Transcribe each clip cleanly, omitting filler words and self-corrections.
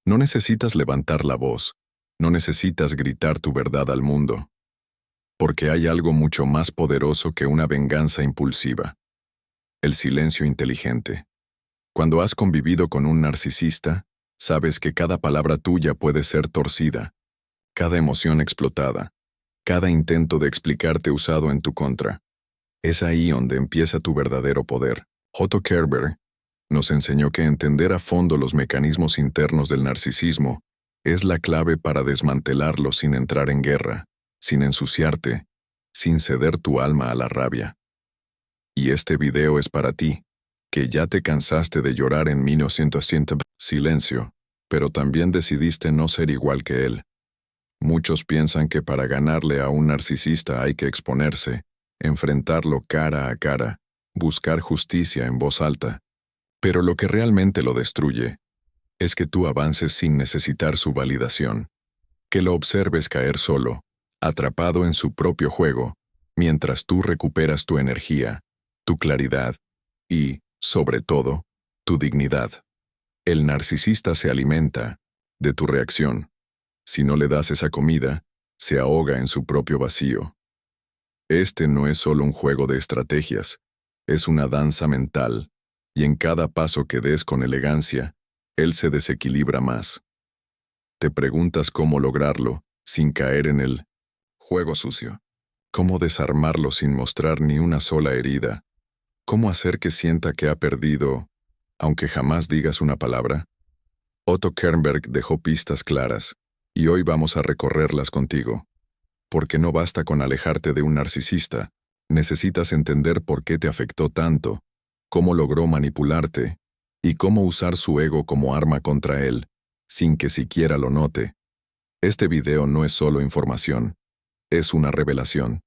No necesitas levantar la voz, no necesitas gritar tu verdad al mundo, porque hay algo mucho más poderoso que una venganza impulsiva: el silencio inteligente. Cuando has convivido con un narcisista, sabes que cada palabra tuya puede ser torcida, cada emoción explotada, cada intento de explicarte usado en tu contra. Es ahí donde empieza tu verdadero poder. Otto Kernberg nos enseñó que entender a fondo los mecanismos internos del narcisismo es la clave para desmantelarlo sin entrar en guerra, sin ensuciarte, sin ceder tu alma a la rabia. Y este video es para ti, que ya te cansaste de llorar en 1900 silencio, pero también decidiste no ser igual que él. Muchos piensan que para ganarle a un narcisista hay que exponerse, enfrentarlo cara a cara, buscar justicia en voz alta. Pero lo que realmente lo destruye es que tú avances sin necesitar su validación, que lo observes caer solo, atrapado en su propio juego, mientras tú recuperas tu energía, tu claridad y, sobre todo, tu dignidad. El narcisista se alimenta de tu reacción. Si no le das esa comida, se ahoga en su propio vacío. Este no es solo un juego de estrategias, es una danza mental, y en cada paso que des con elegancia, él se desequilibra más. Te preguntas cómo lograrlo sin caer en el juego sucio. Cómo desarmarlo sin mostrar ni una sola herida. Cómo hacer que sienta que ha perdido, aunque jamás digas una palabra. Otto Kernberg dejó pistas claras, y hoy vamos a recorrerlas contigo. Porque no basta con alejarte de un narcisista, necesitas entender por qué te afectó tanto, cómo logró manipularte, y cómo usar su ego como arma contra él, sin que siquiera lo note. Este video no es solo información, es una revelación.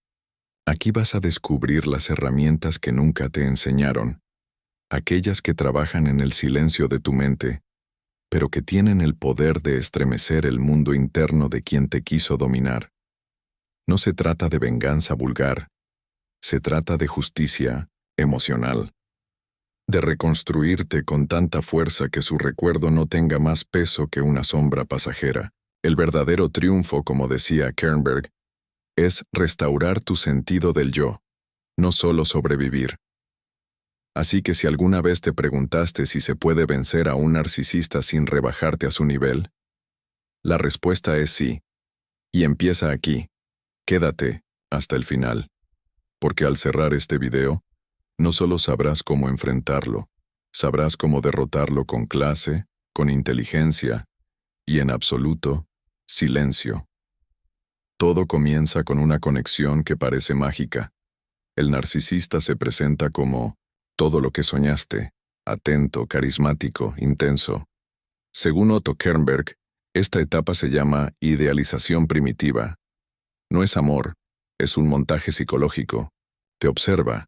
Aquí vas a descubrir las herramientas que nunca te enseñaron, aquellas que trabajan en el silencio de tu mente, pero que tienen el poder de estremecer el mundo interno de quien te quiso dominar. No se trata de venganza vulgar, se trata de justicia emocional. De reconstruirte con tanta fuerza que su recuerdo no tenga más peso que una sombra pasajera. El verdadero triunfo, como decía Kernberg, es restaurar tu sentido del yo, no solo sobrevivir. Así que si alguna vez te preguntaste si se puede vencer a un narcisista sin rebajarte a su nivel, la respuesta es sí. Y empieza aquí. Quédate hasta el final, porque al cerrar este video, no solo sabrás cómo enfrentarlo, sabrás cómo derrotarlo con clase, con inteligencia y, en absoluto, silencio. Todo comienza con una conexión que parece mágica. El narcisista se presenta como todo lo que soñaste, atento, carismático, intenso. Según Otto Kernberg, esta etapa se llama idealización primitiva. No es amor, es un montaje psicológico. Te observa,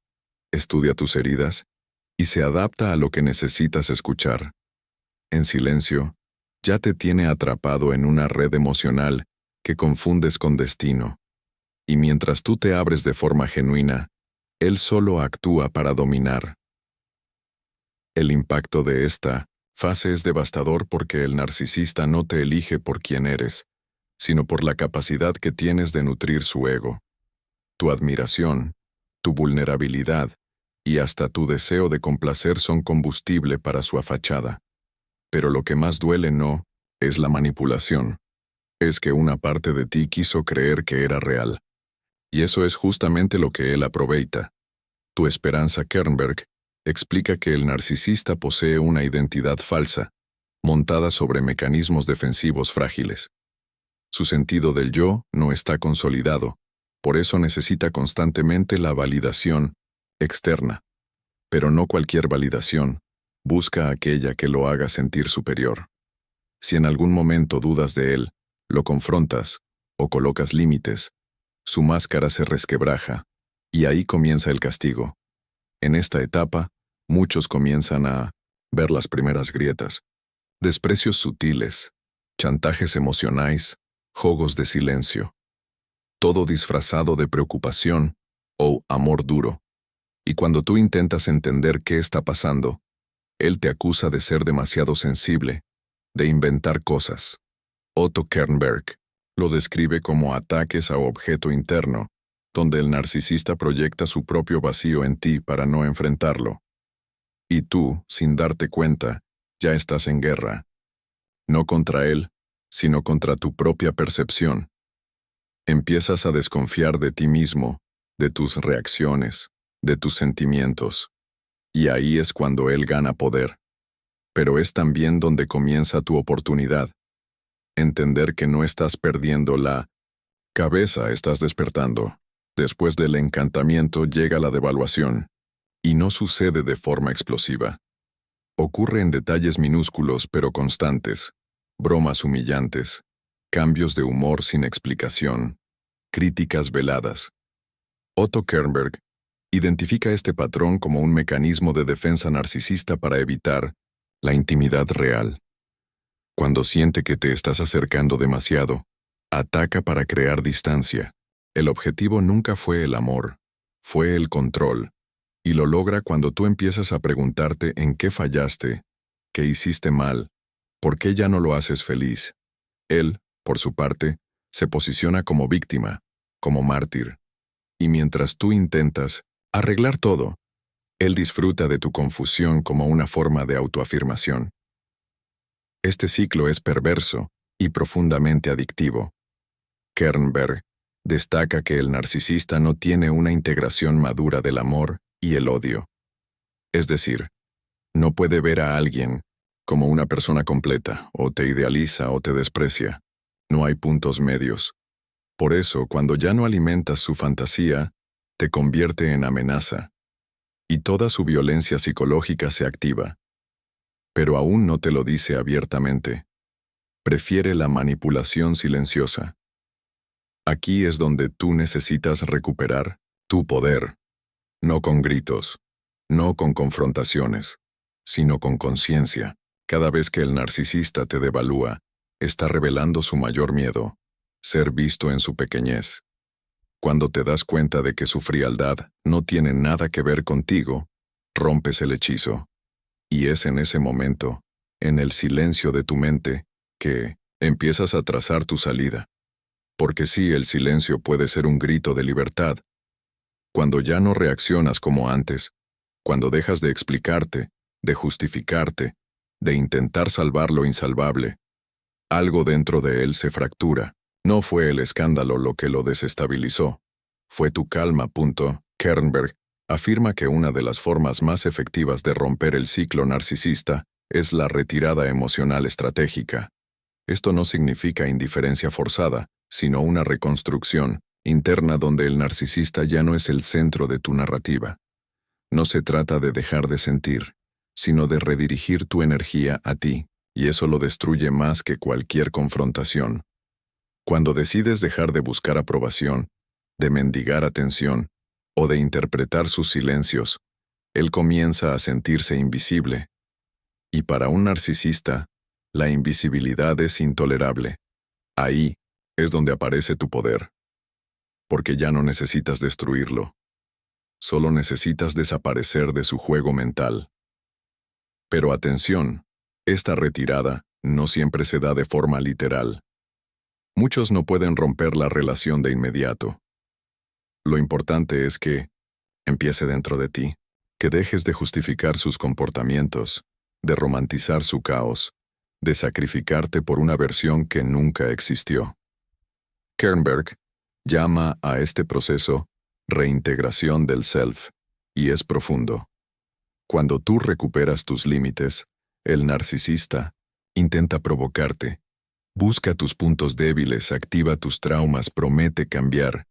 estudia tus heridas y se adapta a lo que necesitas escuchar. En silencio, ya te tiene atrapado en una red emocional que confundes con destino. Y mientras tú te abres de forma genuina, él solo actúa para dominar. El impacto de esta fase es devastador porque el narcisista no te elige por quién eres, sino por la capacidad que tienes de nutrir su ego. Tu admiración, tu vulnerabilidad y hasta tu deseo de complacer son combustible para su fachada. Pero lo que más duele no es la manipulación. Es que una parte de ti quiso creer que era real. Y eso es justamente lo que él aprovecha. Tu esperanza Kernberg explica que el narcisista posee una identidad falsa, montada sobre mecanismos defensivos frágiles. Su sentido del yo no está consolidado, por eso necesita constantemente la validación externa. Pero no cualquier validación, busca aquella que lo haga sentir superior. Si en algún momento dudas de él, lo confrontas o colocas límites, su máscara se resquebraja, y ahí comienza el castigo. En esta etapa, muchos comienzan a ver las primeras grietas, desprecios sutiles, chantajes emocionales, juegos de silencio, todo disfrazado de preocupación o amor duro. Y cuando tú intentas entender qué está pasando, él te acusa de ser demasiado sensible, de inventar cosas. Otto Kernberg lo describe como ataques a objeto interno, donde el narcisista proyecta su propio vacío en ti para no enfrentarlo. Y tú, sin darte cuenta, ya estás en guerra. No contra él, sino contra tu propia percepción. Empiezas a desconfiar de ti mismo, de tus reacciones, de tus sentimientos. Y ahí es cuando él gana poder. Pero es también donde comienza tu oportunidad. Entender que no estás perdiendo la cabeza, estás despertando. Después del encantamiento llega la devaluación. Y no sucede de forma explosiva. Ocurre en detalles minúsculos pero constantes. Bromas humillantes. Cambios de humor sin explicación. Críticas veladas. Otto Kernberg identifica este patrón como un mecanismo de defensa narcisista para evitar la intimidad real. Cuando siente que te estás acercando demasiado, ataca para crear distancia. El objetivo nunca fue el amor, fue el control, y lo logra cuando tú empiezas a preguntarte en qué fallaste, qué hiciste mal, por qué ya no lo haces feliz. Él, por su parte, se posiciona como víctima, como mártir. Y mientras tú intentas arreglar todo, él disfruta de tu confusión como una forma de autoafirmación. Este ciclo es perverso y profundamente adictivo. Kernberg destaca que el narcisista no tiene una integración madura del amor y el odio. Es decir, no puede ver a alguien como una persona completa, o te idealiza o te desprecia. No hay puntos medios. Por eso, cuando ya no alimentas su fantasía, te convierte en amenaza. Y toda su violencia psicológica se activa. Pero aún no te lo dice abiertamente. Prefiere la manipulación silenciosa. Aquí es donde tú necesitas recuperar tu poder. No con gritos, no con confrontaciones, sino con conciencia. Cada vez que el narcisista te devalúa, está revelando su mayor miedo, ser visto en su pequeñez. Cuando te das cuenta de que su frialdad no tiene nada que ver contigo, rompes el hechizo. Y es en ese momento, en el silencio de tu mente, que empiezas a trazar tu salida. Porque sí, el silencio puede ser un grito de libertad. Cuando ya no reaccionas como antes, cuando dejas de explicarte, de justificarte, de intentar salvar lo insalvable, algo dentro de él se fractura. No fue el escándalo lo que lo desestabilizó. Fue tu calma. Kernberg afirma que una de las formas más efectivas de romper el ciclo narcisista es la retirada emocional estratégica. Esto no significa indiferencia forzada, sino una reconstrucción interna donde el narcisista ya no es el centro de tu narrativa. No se trata de dejar de sentir, sino de redirigir tu energía a ti, y eso lo destruye más que cualquier confrontación. Cuando decides dejar de buscar aprobación, de mendigar atención, o de interpretar sus silencios, él comienza a sentirse invisible. Y para un narcisista, la invisibilidad es intolerable. Ahí es donde aparece tu poder. Porque ya no necesitas destruirlo. Solo necesitas desaparecer de su juego mental. Pero atención, esta retirada no siempre se da de forma literal. Muchos no pueden romper la relación de inmediato. Lo importante es que empiece dentro de ti, que dejes de justificar sus comportamientos, de romantizar su caos, de sacrificarte por una versión que nunca existió. Kernberg llama a este proceso reintegración del self, y es profundo. Cuando tú recuperas tus límites, el narcisista intenta provocarte. Busca tus puntos débiles, activa tus traumas, promete cambiar.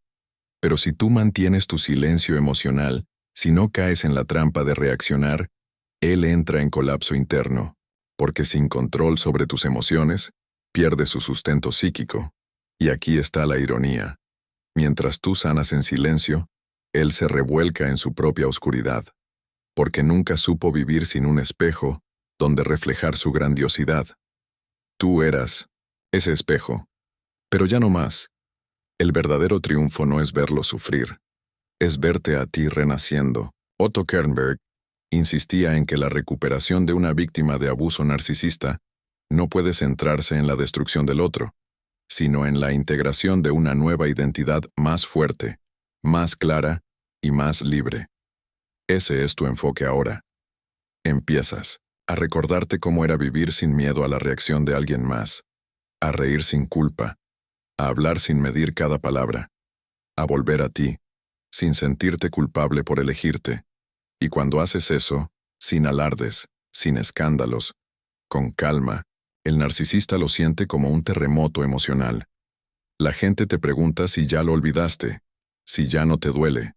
Pero si tú mantienes tu silencio emocional, si no caes en la trampa de reaccionar, él entra en colapso interno, porque sin control sobre tus emociones, pierde su sustento psíquico. Y aquí está la ironía. Mientras tú sanas en silencio, él se revuelca en su propia oscuridad, porque nunca supo vivir sin un espejo donde reflejar su grandiosidad. Tú eras ese espejo, pero ya no más. El verdadero triunfo no es verlo sufrir, es verte a ti renaciendo. Otto Kernberg insistía en que la recuperación de una víctima de abuso narcisista no puede centrarse en la destrucción del otro, sino en la integración de una nueva identidad más fuerte, más clara y más libre. Ese es tu enfoque ahora. Empiezas a recordarte cómo era vivir sin miedo a la reacción de alguien más, a reír sin culpa, a hablar sin medir cada palabra, a volver a ti, sin sentirte culpable por elegirte. Y cuando haces eso, sin alardes, sin escándalos, con calma, el narcisista lo siente como un terremoto emocional. La gente te pregunta si ya lo olvidaste, si ya no te duele.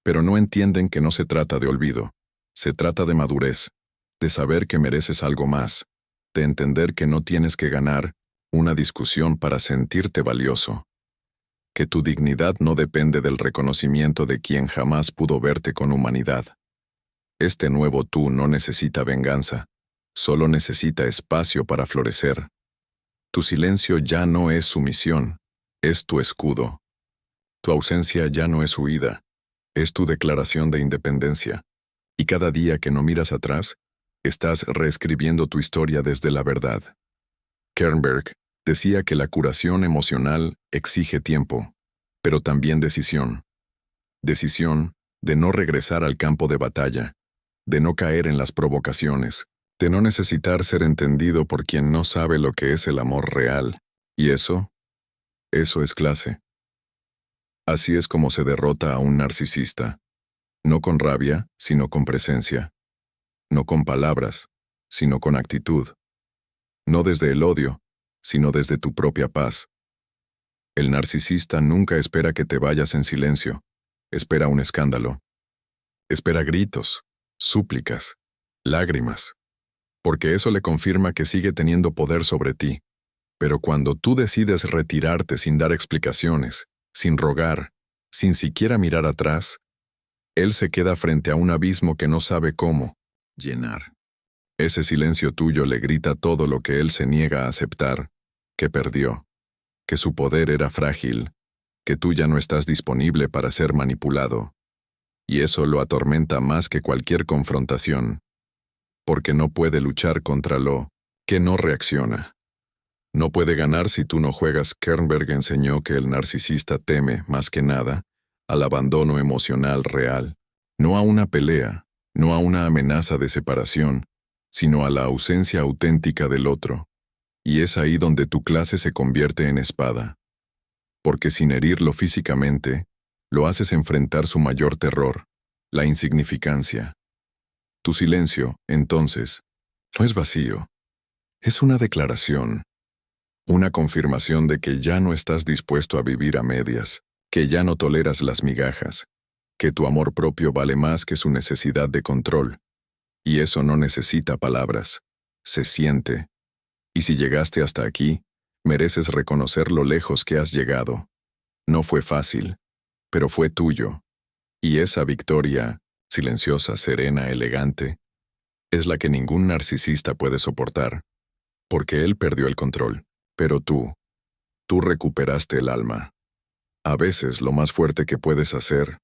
Pero no entienden que no se trata de olvido, se trata de madurez, de saber que mereces algo más, de entender que no tienes que ganar una discusión para sentirte valioso, que tu dignidad no depende del reconocimiento de quien jamás pudo verte con humanidad. Este nuevo tú no necesita venganza, solo necesita espacio para florecer. Tu silencio ya no es sumisión, es tu escudo. Tu ausencia ya no es huida, es tu declaración de independencia. Y cada día que no miras atrás, estás reescribiendo tu historia desde la verdad. Kernberg decía que la curación emocional exige tiempo, pero también decisión. Decisión de no regresar al campo de batalla, de no caer en las provocaciones, de no necesitar ser entendido por quien no sabe lo que es el amor real. Y eso es clase. Así es como se derrota a un narcisista. No con rabia, sino con presencia. No con palabras, sino con actitud. No desde el odio, sino desde tu propia paz. El narcisista nunca espera que te vayas en silencio. Espera un escándalo. Espera gritos, súplicas, lágrimas. Porque eso le confirma que sigue teniendo poder sobre ti. Pero cuando tú decides retirarte sin dar explicaciones, sin rogar, sin siquiera mirar atrás, él se queda frente a un abismo que no sabe cómo llenar. Ese silencio tuyo le grita todo lo que él se niega a aceptar, que perdió, que su poder era frágil, que tú ya no estás disponible para ser manipulado. Y eso lo atormenta más que cualquier confrontación, porque no puede luchar contra lo que no reacciona. No puede ganar si tú no juegas. Kernberg enseñó que el narcisista teme, más que nada, al abandono emocional real, no a una pelea, no a una amenaza de separación, sino a la ausencia auténtica del otro. Y es ahí donde tu clase se convierte en espada. Porque sin herirlo físicamente, lo haces enfrentar su mayor terror, la insignificancia. Tu silencio, entonces, no es vacío. Es una declaración. Una confirmación de que ya no estás dispuesto a vivir a medias, que ya no toleras las migajas, que tu amor propio vale más que su necesidad de control. Y eso no necesita palabras, se siente. Y si llegaste hasta aquí, mereces reconocer lo lejos que has llegado. No fue fácil, pero fue tuyo. Y esa victoria, silenciosa, serena, elegante, es la que ningún narcisista puede soportar, porque él perdió el control. Pero tú recuperaste el alma. A veces lo más fuerte que puedes hacer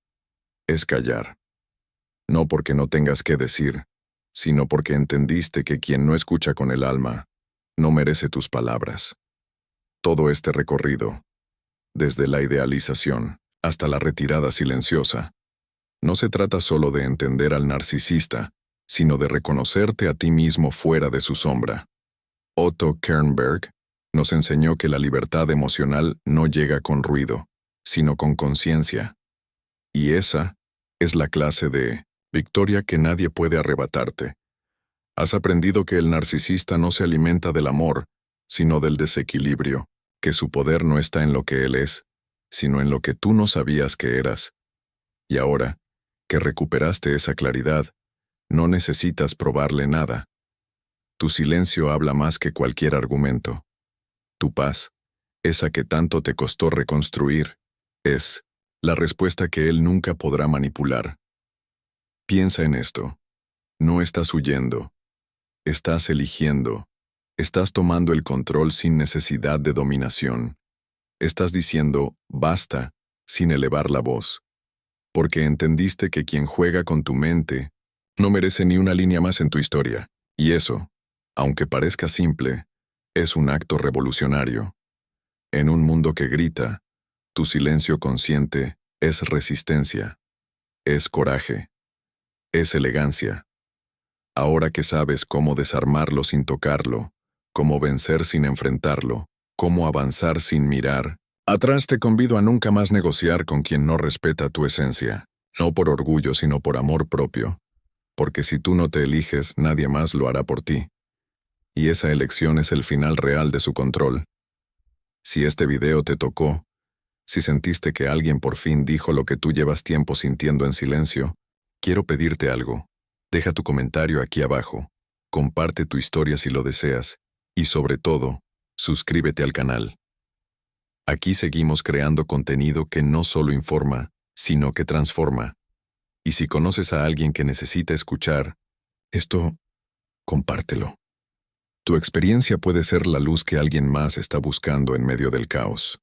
es callar. No porque no tengas que decir, sino porque entendiste que quien no escucha con el alma no merece tus palabras. Todo este recorrido, desde la idealización hasta la retirada silenciosa, no se trata solo de entender al narcisista, sino de reconocerte a ti mismo fuera de su sombra. Otto Kernberg nos enseñó que la libertad emocional no llega con ruido, sino con conciencia. Y esa es la clase de victoria que nadie puede arrebatarte. Has aprendido que el narcisista no se alimenta del amor, sino del desequilibrio, que su poder no está en lo que él es, sino en lo que tú no sabías que eras. Y ahora, que recuperaste esa claridad, no necesitas probarle nada. Tu silencio habla más que cualquier argumento. Tu paz, esa que tanto te costó reconstruir, es la respuesta que él nunca podrá manipular. Piensa en esto. No estás huyendo. Estás eligiendo. Estás tomando el control sin necesidad de dominación. Estás diciendo basta sin elevar la voz. Porque entendiste que quien juega con tu mente no merece ni una línea más en tu historia. Y eso, aunque parezca simple, Es un acto revolucionario. En un mundo que grita, tu silencio consciente es resistencia, es coraje, es elegancia. Ahora que sabes cómo desarmarlo sin tocarlo, cómo vencer sin enfrentarlo, cómo avanzar sin mirar, atrás te convido a nunca más negociar con quien no respeta tu esencia, no por orgullo sino por amor propio, porque si tú no te eliges, nadie más lo hará por ti. Y esa elección es el final real de su control. Si este video te tocó, si sentiste que alguien por fin dijo lo que tú llevas tiempo sintiendo en silencio, quiero pedirte algo. Deja tu comentario aquí abajo, comparte tu historia si lo deseas, y sobre todo, suscríbete al canal. Aquí seguimos creando contenido que no solo informa, sino que transforma. Y si conoces a alguien que necesita escuchar esto, compártelo. Tu experiencia puede ser la luz que alguien más está buscando en medio del caos.